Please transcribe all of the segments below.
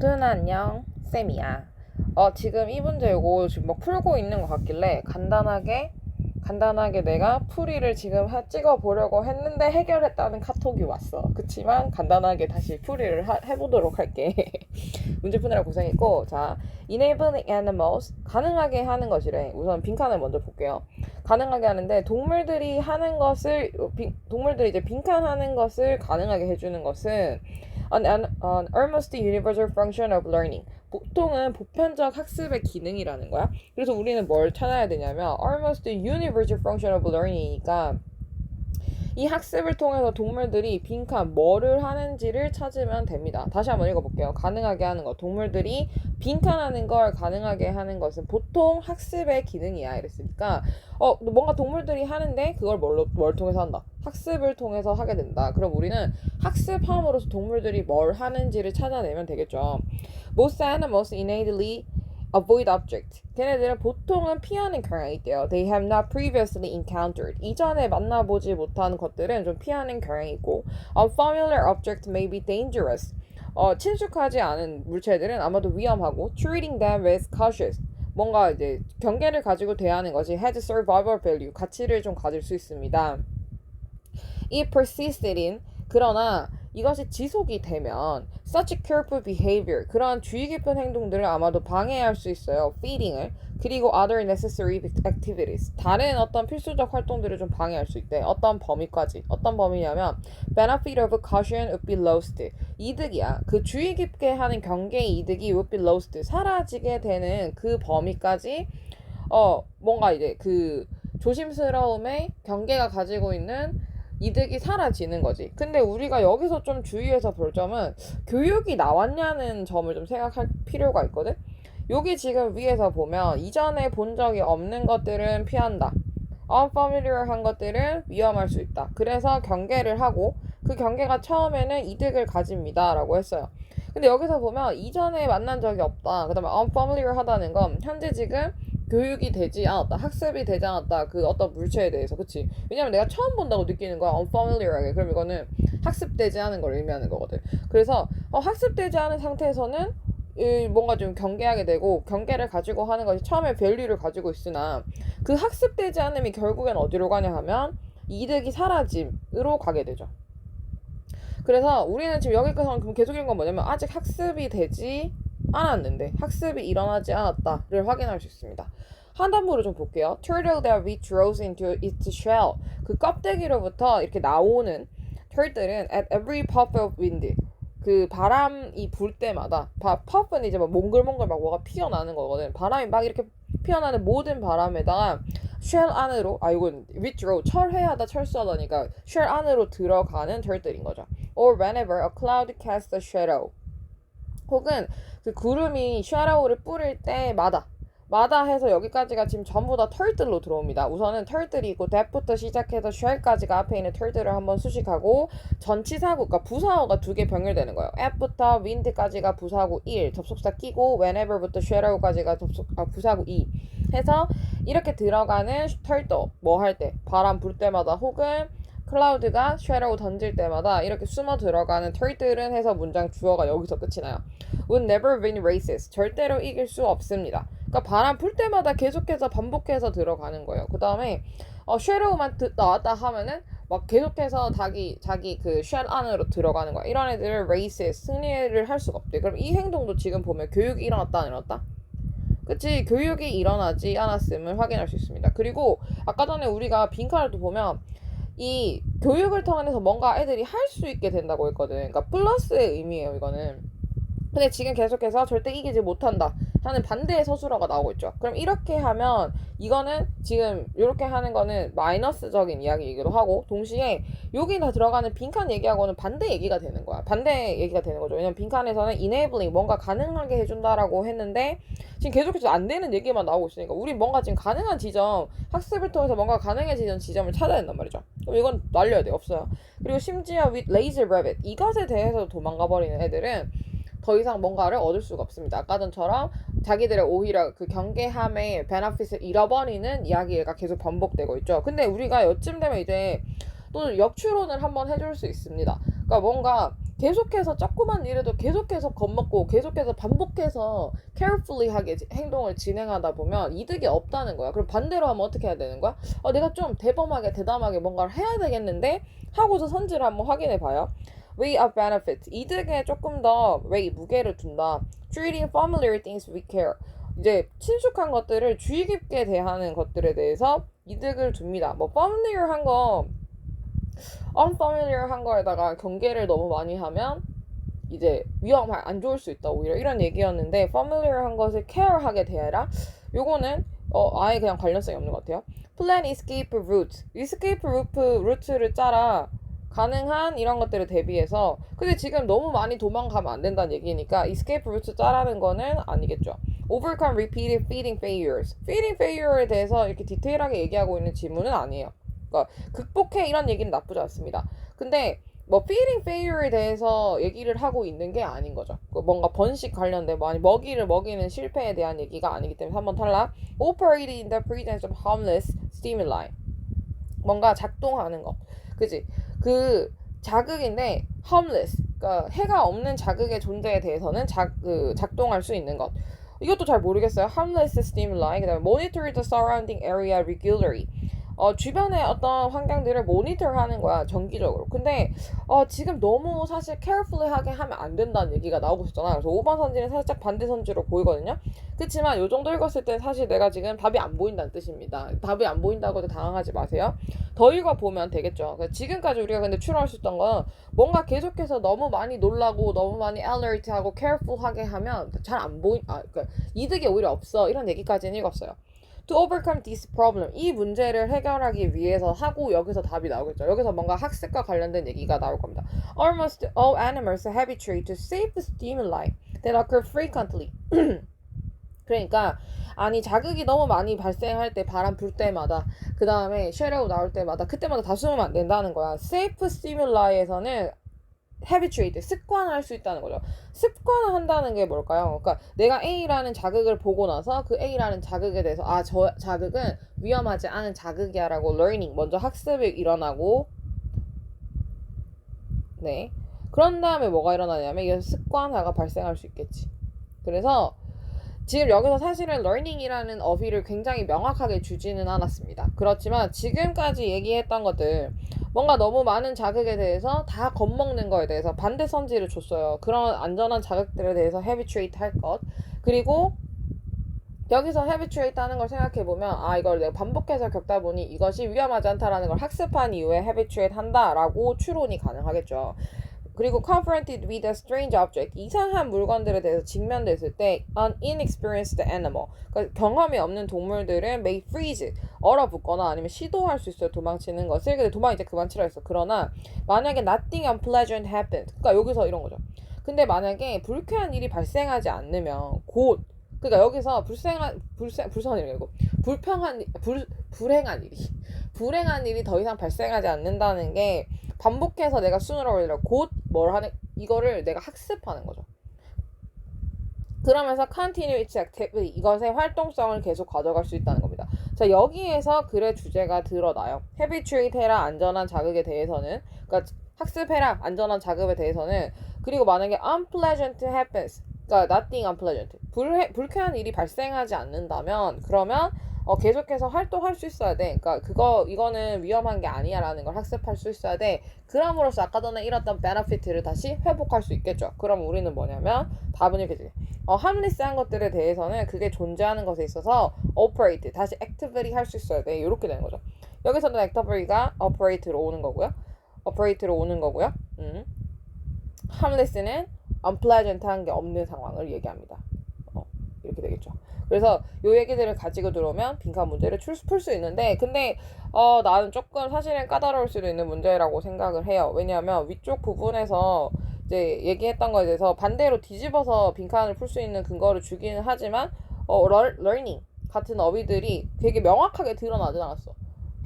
두나 안녕, 쌤이야. 지금 이 문제 이거 지금 막 풀고 있는 것 같길래 간단하게 내가 풀이를 지금 찍어보려고 했는데 해결했다는 카톡이 왔어. 그치만 간단하게 다시 풀이를 해보도록 할게. 문제 푸느라 고생했고, 자, enabling animals, 가능하게 하는 것이래. 우선 빈칸을 먼저 볼게요. 가능하게 하는데 동물들이 이제 빈칸하는 것을 가능하게 해주는 것은 an almost universal function of learning. 보통은 보편적 학습의 기능이라는 거야. 그래서 우리는 뭘 찾아야 되냐면 almost universal function of learning이니까 이 학습을 통해서 동물들이 빈칸 뭐를 하는지를 찾으면 됩니다. 다시 한번 읽어볼게요. 가능하게 하는 것. 동물들이 빈칸하는 걸 가능하게 하는 것은 보통 학습의 기능이야. 이랬으니까 뭔가 동물들이 하는데 그걸 뭘 통해서 한다. 학습을 통해서 하게 된다. 그럼 우리는 학습함으로써 동물들이 뭘 하는지를 찾아내면 되겠죠. Most animals innately avoid object. 걔네들은 보통은 피하는 경향이 있대요. They have not previously encountered. 이전에 만나보지 못한 것들은 좀 피하는 경향이 있고 unfamiliar object may be dangerous. 친숙하지 않은 물체들은 아마도 위험하고 treating them with cautious. 뭔가 이제 경계를 가지고 대하는 것이 has survival value. 가치를 좀 가질 수 있습니다. It persisted in. 그러나 이것이 지속이 되면 such careful behavior, 그러한 주의 깊은 행동들을 아마도 방해할 수 있어요. feeding을. 그리고 other necessary activities, 다른 어떤 필수적 활동들을 좀 방해할 수 있대. 어떤 범위까지. 어떤 범위냐면 benefit of caution would be lost. 이득이야. 그 주의 깊게 하는 경계의 이득이 would be lost. 사라지게 되는 그 범위까지 뭔가 이제 그 조심스러움의 경계가 가지고 있는 이득이 사라지는 거지. 근데 우리가 여기서 좀 주의해서 볼 점은 교육이 나왔냐는 점을 좀 생각할 필요가 있거든. 여기 지금 위에서 보면 이전에 본 적이 없는 것들은 피한다. unfamiliar한 것들은 위험할 수 있다. 그래서 경계를 하고 그 경계가 처음에는 이득을 가집니다. 라고 했어요. 근데 여기서 보면 이전에 만난 적이 없다. 그 다음에 unfamiliar 하다는 건 현재 지금 교육이 되지 않았다. 학습이 되지 않았다. 그 어떤 물체에 대해서. 그치? 왜냐면 내가 처음 본다고 느끼는 거야. unfamiliar하게. 그럼 이거는 학습되지 않은 걸 의미하는 거거든. 그래서 학습되지 않은 상태에서는 뭔가 좀 경계하게 되고 경계를 가지고 하는 것이 처음에 밸류를 가지고 있으나 그 학습되지 않음이 결국엔 어디로 가냐 하면 이득이 사라짐으로 가게 되죠. 그래서 우리는 지금 여기까지 계속 읽은 건 뭐냐면 아직 학습이 되지 않았는데 학습이 일어나지 않았다를 확인할 수 있습니다. 하단부를 좀 볼게요. Turtle that withdraws into its shell. 그 껍데기로부터 이렇게 나오는 털들은 at every puff of wind. 그 바람이 불 때마다 puff는 이제 막 몽글몽글 막 뭐가 피어나는 거거든. 바람이 막 이렇게 피어나는 모든 바람에다가 쉘 안으로 이건 withdraw 철회하다 철수하다니까 쉘 안으로 들어가는 털들인 거죠. Or whenever a cloud casts a shadow. 혹은 그 구름이 shadow를 뿌릴 때마다 해서 여기까지가 지금 전부 다 털들로 들어옵니다. 우선은 털들이 있고 that부터 시작해서 shell까지가 앞에 있는 털들을 한번 수식하고 전치사구, 그러니까 부사어가 두 개 병렬되는 거예요. at부터 wind까지가 부사구 1, 접속사 끼고 whenever부터 shadow까지가 부사구 2 해서 이렇게 들어가는 털도 뭐 할 때, 바람 불 때마다 혹은 클라우드가 쉐도우 던질 때마다 이렇게 숨어 들어가는 털들은 해서 문장 주어가 여기서 끝이 나요. Would never win races. 절대로 이길 수 없습니다. 그러니까 바람 불 때마다 계속해서 반복해서 들어가는 거예요. 그 다음에 쉐도우만 나왔다 하면은 막 계속해서 자기 그 쉘 안으로 들어가는 거야. 이런 애들은 races, 승리를 할 수가 없대. 그럼 이 행동도 지금 보면 교육이 일어났다 안 일어났다? 그치, 교육이 일어나지 않았음을 확인할 수 있습니다. 그리고 아까 전에 우리가 빈칸을 또 보면 이 교육을 통해서 뭔가 애들이 할 수 있게 된다고 했거든. 그러니까 플러스의 의미예요, 이거는. 근데 지금 계속해서 절대 이기지 못한다 하는 반대의 서술어가 나오고 있죠. 그럼 이렇게 하면 이거는 지금 이렇게 하는 거는 마이너스적인 이야기이기도 하고 동시에 여기 다 들어가는 빈칸 얘기하고는 반대 얘기가 되는 거야. 반대 얘기가 되는 거죠. 왜냐면 빈칸에서는 enabling, 뭔가 가능하게 해준다라고 했는데 지금 계속해서 안 되는 얘기만 나오고 있으니까 우리 뭔가 지금 가능한 지점, 학습을 통해서 뭔가 가능해지는 지점을 찾아야 된단 말이죠. 그럼 이건 날려야 돼. 없어요. 그리고 심지어 with lazy rabbit, 이것에 대해서 도망가 버리는 애들은 더 이상 뭔가를 얻을 수가 없습니다. 아까 전처럼 자기들의 오히려 그 경계함의 베너핏을 잃어버리는 이야기가 계속 반복되고 있죠. 근데 우리가 요쯤 되면 이제 또 역추론을 한번 해줄 수 있습니다. 그러니까 뭔가 계속해서 조그만 일에도 계속해서 겁먹고 계속해서 반복해서 carefully하게 행동을 진행하다 보면 이득이 없다는 거야. 그럼 반대로 하면 어떻게 해야 되는 거야? 내가 좀 대범하게 대담하게 뭔가를 해야 되겠는데 하고서 선지를 한번 확인해 봐요. Weigh of benefits. 이득에 조금 더 weigh, 무게를 둔다. Treating familiar things with care. 이제 친숙한 것들을 주의 깊게 대하는 것들에 대해서 이득을 줍니다. 뭐 familiar한 거 unfamiliar한 거에다가 경계를 너무 많이 하면 이제 안 좋을 수 있다 오히려 이런 얘기였는데 familiar한 것을 care하게 대해라. 요거는 아예 그냥 관련성이 없는 것 같아요. Plan escape route. escape 루트를 짜라. 가능한 이런 것들을 대비해서. 근데 지금 너무 많이 도망가면 안 된다는 얘기니까 escape route 짜라는 거는 아니겠죠. Overcome repeated feeding failures. feeding failure에 대해서 이렇게 디테일하게 얘기하고 있는 지문은 아니에요. 그러니까 극복해 이런 얘기는 나쁘지 않습니다. 근데 뭐 feeding failure에 대해서 얘기를 하고 있는 게 아닌 거죠. 뭔가 번식 관련된 많이 먹이를 먹이는 실패에 대한 얘기가 아니기 때문에 3번 탈락. Operated in the presence of harmless stimuli. 뭔가 작동하는 거. 그지? 그 자극인데 harmless. 그러니까 해가 없는 자극의 존재에 대해서는 작동할 수 있는 것. 이것도 잘 모르겠어요. harmless stimuli. 그다음에 monitor the surrounding area regularly. 주변의 어떤 환경들을 모니터하는 거야 정기적으로. 근데 지금 너무 사실 carefully하게 하면 안 된다는 얘기가 나오고 있잖아요. 그래서 5번 선지는 살짝 반대 선지로 보이거든요. 그렇지만 요 정도 읽었을 때 사실 내가 지금 답이 안 보인다는 뜻입니다. 답이 안 보인다고 당황하지 마세요. 더 읽어보면 되겠죠. 지금까지 우리가 근데 추론할 수 있던 건 뭔가 계속해서 너무 많이 놀라고 너무 많이 alert하고 careful하게 하면 잘 안 그러니까 이득이 오히려 없어 이런 얘기까지는 읽었어요. To overcome this problem. 이 문제를 해결하기 위해서 하고 여기서 답이 나오겠죠. 여기서 뭔가 학습과 관련된 얘기가 나올 겁니다. Almost all animals habituate to save the stimuli that occur frequently. 그러니까 아니 자극이 너무 많이 발생할 때 바람 불 때마다 그 다음에 쉐레오 나올 때마다 그때마다 다 숨으면 안 된다는 거야. Safe stimul이에서는 habituate, 습관화할 수 있다는 거죠. 습관화한다는 게 뭘까요? 그러니까 내가 A라는 자극을 보고 나서 그 A라는 자극에 대해서 저 자극은 위험하지 않은 자극이야 라고 learning, 먼저 학습이 일어나고 네. 그런 다음에 뭐가 일어나냐면 이게 습관화가 발생할 수 있겠지. 그래서 지금 여기서 사실은 learning이라는 어휘를 굉장히 명확하게 주지는 않았습니다. 그렇지만 지금까지 얘기했던 것들 뭔가 너무 많은 자극에 대해서 다 겁먹는 거에 대해서 반대 선지를 줬어요. 그런 안전한 자극들에 대해서 habituate 할 것. 그리고 여기서 habituate 하는 걸 생각해보면 이걸 내가 반복해서 겪다 보니 이것이 위험하지 않다라는 걸 학습한 이후에 habituate 한다라고 추론이 가능하겠죠. 그리고 confronted with a strange object, 이상한 물건들에 대해서 직면됐을 때 an inexperienced animal, 그러니까 경험이 없는 동물들은 may freeze, 얼어붙거나 아니면 시도할 수 있어요. 도망치는 것을. 근데 도망 이제 그만 치라 했어. 그러나 만약에 nothing unpleasant happened, 그러니까 여기서 이런 거죠. 근데 만약에 불쾌한 일이 발생하지 않으면 그러니까 여기서 불행한 일이 아니고 불행한 일이 더 이상 발생하지 않는다는 게 반복해서 내가 sooner or later 곧 뭘 하는 이거를 내가 학습하는 거죠. 그러면서 continue its activity, 이것의 활동성을 계속 가져갈 수 있다는 겁니다. 자, 여기에서 글의 주제가 드러나요. habituate 해라, 안전한 자극에 대해서는. 그러니까 학습해라, 안전한 자극에 대해서는. 그리고 만약에 unpleasant happens, 그러니까 nothing unpleasant, 불쾌한 일이 발생하지 않는다면 그러면 계속해서 활동할 수 있어야 돼. 그러니까 이거는 위험한 게 아니야라는 걸 학습할 수 있어야 돼. 그럼으로써 아까 전에 잃었던 베너피트를 다시 회복할 수 있겠죠. 그럼 우리는 뭐냐면 답은 이렇게 돼. harmless한 것들에 대해서는 그게 존재하는 것에 있어서 operate, 다시 actively 할 수 있어야 돼. 이렇게 되는 거죠. 여기서는 activity가 operate로 오는 거고요. harmless는 unpleasant한 게 없는 상황을 얘기합니다. 이렇게 되겠죠. 그래서 요 얘기들을 가지고 들어오면 빈칸 문제를 풀 수 있는데, 근데 나는 조금 사실은 까다로울 수도 있는 문제라고 생각을 해요. 왜냐하면 위쪽 부분에서 이제 얘기했던 거에 대해서 반대로 뒤집어서 빈칸을 풀 수 있는 근거를 주기는 하지만 learning 같은 어휘들이 되게 명확하게 드러나진 않았어.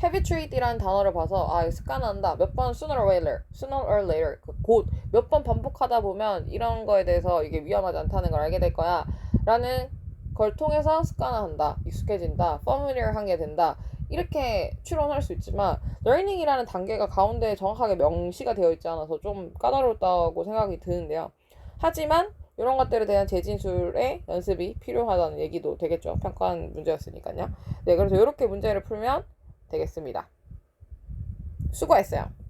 habituate이라는 단어를 봐서 이거 습관한다. 몇 번 sooner or later 곧 몇 번 반복하다 보면 이런 거에 대해서 이게 위험하지 않다는 걸 알게 될 거야 라는 걸 통해서 습관화한다, 익숙해진다, familiar 하게 된다, 이렇게 추론할 수 있지만 learning이라는 단계가 가운데 정확하게 명시가 되어 있지 않아서 좀 까다롭다고 생각이 드는데요. 하지만 이런 것들에 대한 재진술의 연습이 필요하다는 얘기도 되겠죠. 평가한 문제였으니까요. 네, 그래서 이렇게 문제를 풀면 되겠습니다. 수고했어요.